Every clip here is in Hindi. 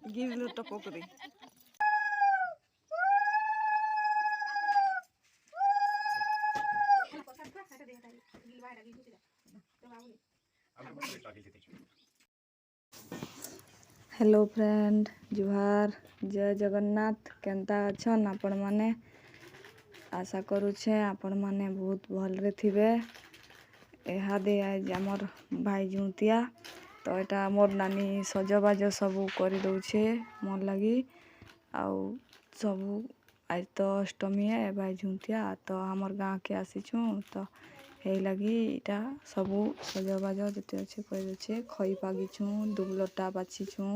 गिरलो टपकरी हेलो फ्रेंड जुहार जय जगन्नाथ केंता अछन आपण माने आशा करूछे आपण माने बहुत भलरे थिबे। एहादे आज आमर भाई जुतिया तो एटा मोर नानी सजबाज सबू कर दौछे मोर लगी आउ सबू आज तो अष्टमी है भाई झुंतिया तो हमर गाँव के आसीछू तो हे लगी इटा सबू सजबाज जते अच्छे कर दे खई पागिछू दुबलटा बाछीछू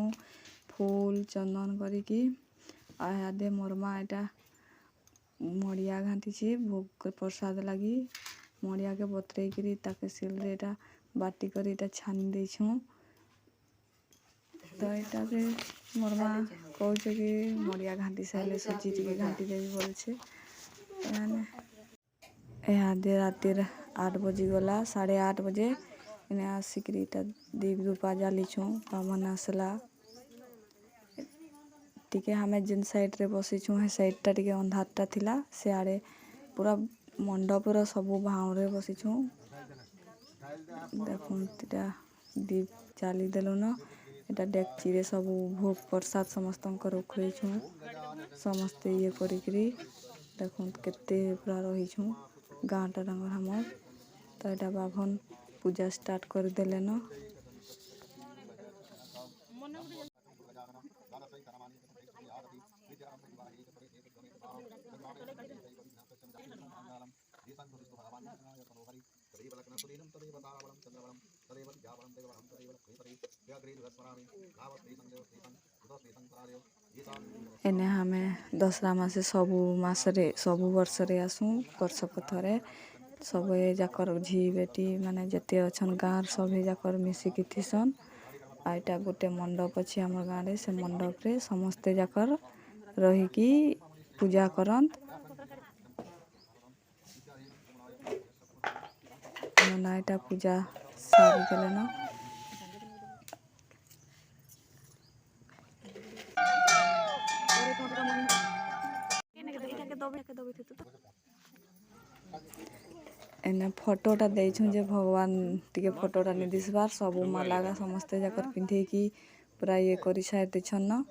फूल चंदन करिकी आदे मोर माँ एटा मड़िया घाटी भोग प्रसाद लगी मड़िया के बतरे करी ताके सिल एटा बाटी कर एटा छानी देछू तो एटा रे मोर माँ कहूँ कि मड़िया घाटी सारे सुजी टी घाटी देवी बोलছে इहादे रातिर 8 बजे गला 8:30 बजे इन्हें आसिकरी दीप धूपा जालीछू बामन आसला टिके हमें जिन साइड रे बसीछू हे साइड टा टिके अंधारटा थिला से आड़े पूरा मंडपर सबू भाव रे बसीछू देखुन इटा दीप जाली देलु न एटा डेक्ची रे सबू भोग प्रसाद समस्त उखड़ेछू समस्ते ये करी देखुन केते पूरा रहीछू गाँटा रंगर हमर तो एटा बाभन पूजा स्टार्ट कर देले न एने हमें दसरा मासे सबू मासरे सबू वर्ष रे आसू वर्षक थरे सब जाकर झी बेटी माने जते अछन गाँव सभी जाकर मिसिकी थिसन आईटा गोटे मंडप अच्छी आम गाँव रे से मंडप रे समस्ते जाकर रहीकी पूजा करंत नाइटा पूजा सारी देले न एने फोटोटा देछू जे भगवान टिके फोटोटा नि दिसबार सबू मालागा समस्ते जाकर पिंधे की पूरा ये करी साइड देछन न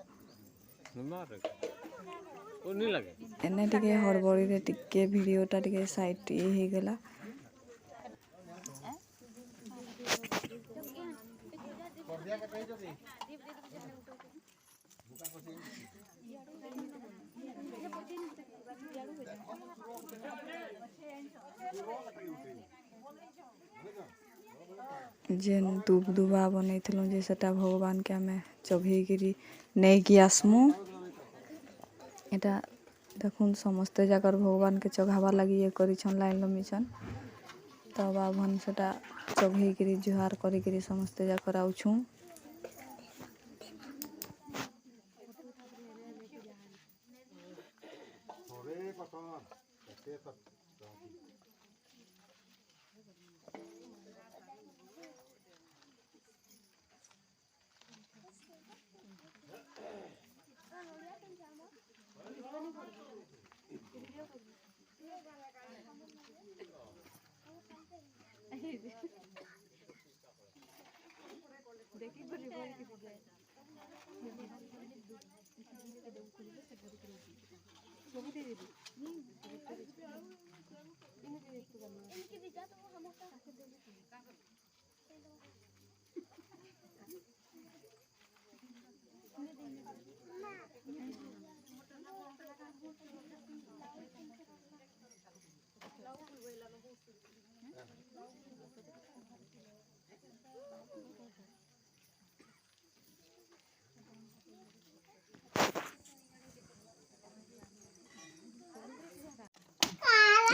एने टिके हड़बड़ी रे टिके वीडियोटा टिके साइड ये हे गेला जेन दूब दुबा बनैथिलु जे सेटा भगवान के हमें चढ़ेगिरी नहीं कि आसमु एटा देखुन समस्ते जाकर भगवान के चढ़ावा लगी ये करिछन लाइन लमिछन तो बाभन सेटा चढ़ेगिरी जुहार करिगिरी समस्ते जाकर आउछू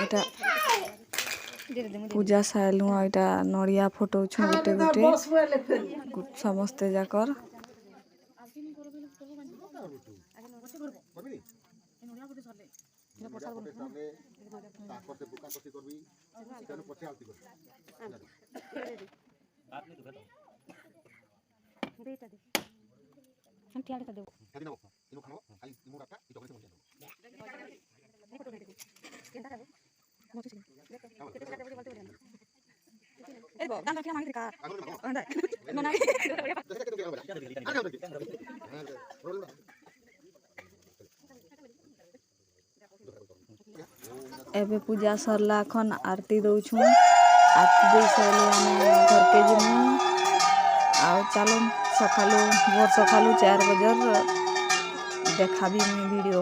एटा पूजा साइलु एटा नड़िया फोटो छु गोटे गोटे समस्ते जाकर ठिया कर देबो खाली ना इनो खानो खाली इमो डाटा इ चॉकलेट मत केनता खाबो मोचु छी केते का देबो बोलते बोल ए बो दान रखिया मांगी का खानो अंदा मना जैसे के तो क्या एबे पूजा सरला खन आरती दउछु आरती दे सारे आमे घर के जिमु आ चलो सकालू भोर सकालू 4 बजे देखाबी मैं वीडियो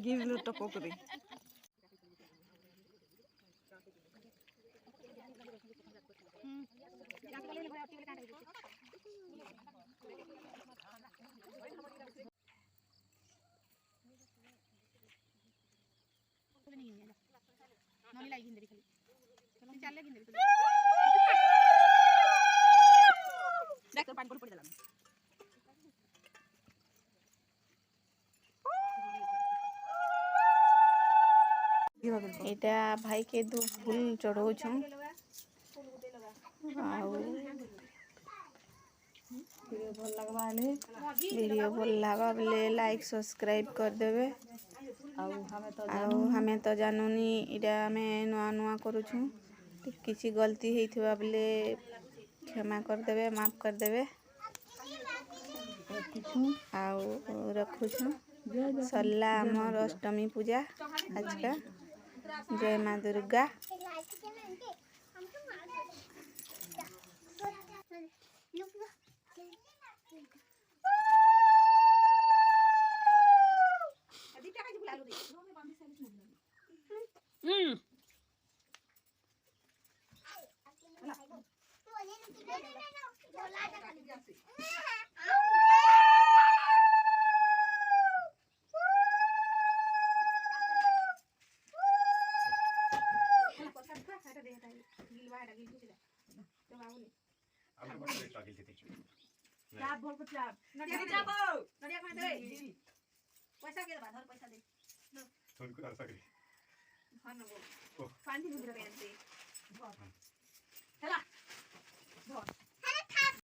गिव लो टपोकरी नॉनी लाइक हिंदी खाली चलो चल हिंदी देख पानी पड़ देला एटा भाई के दू फूल चढ़ौ छ वीडियो भल लगा बोले लाइक सब्सक्राइब कर देबे हमें तो जानूनी इटा हमें नुआ नुआ करूछु किसी गलती हेइथबा बोले क्षमा कर देबे माफ कर देबे रखुछु सरला हमर अष्टमी पूजा आज का जय मां दुर्गा पैसा के बाधर पैसा दे थोड़ी कर सके हां न वो 5 दिन